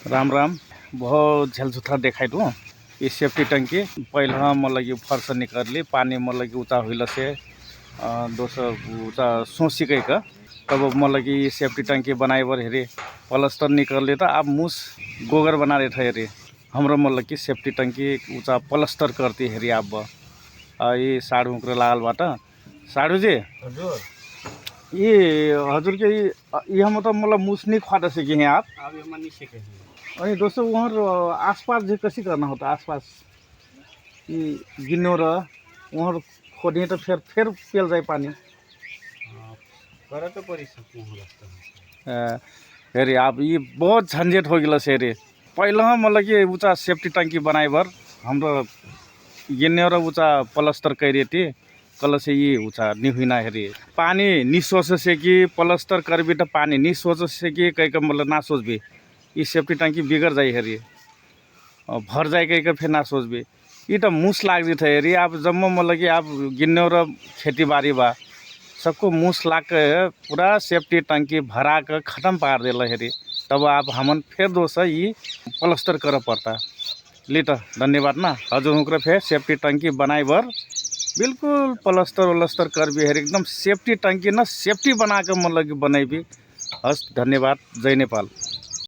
राम राम। बहुत झलझुथा देखाई दू ये सेफ्टी टंकी पहला मतलब कि फर्श निकली पानी मतलब कि ऊँचा हुई से दोसर ऊँचा सोची गई का तब मतलब कि सेफ्टी टंकी बनाए बर हेरे प्लास्टर निकल तो अब मूस गोगर बना रहे थे हेरे हाम्रो मतलब कि सेफ्टी टंकी ऊँचा प्लास्टर करती हेरी अब ये साढ़ू उक्र लागल बाट साढ़ू जी ये हजुर के यहाँ मतलब मतलब मुस नहीं खादा सके हैं आप नहीं सीखे अनि दोस्तों वहाँ आसपास जो कैसे करना होता आसपास ये गिनो र वहाँ खोदे तो फिर पेल जाए पानी करे तो परी सकूँ हेरे आप ये बहुत झंझट हो गया से रे पहला मतलब कि ऊँचा सेफ्टी टंकी बनाए बर हाम्रो गिनो र ऊँचा प्लास्टर करे थे कल से ये ऊँचा नहीं हुई ना हेरी पानी नहीं सोच से कि प्लास्टर कर भी तो पानी नहीं सोच से कि कहीं का मतलब ना सोच भी ये सेफ्टी टंकी बिगड़ जाए हेरी भर जाए कहीं का फिर ना सोच भी ये तो मूस लाग दी था हेरी आप जम्मो मतलब कि आप गिन्ने र खेती बाड़ी बा सबको मूस लाग के पूरा सेफ्टी टंकी भरा कर ख़त्म पार देला हेरी तब आप हमन फिर दोस्त ये प्लास्टर कर पड़ता ली तो धन्यवाद ना हजुर फिर सेफ्टी टंकी बनाए बर बिल्कुल प्लास्टर वलस्टर कर भी है एकदम सेफ्टी टंकी ना सेफ्टी बना के मतलब कि बनाई भी हस धन्यवाद जय नेपाल।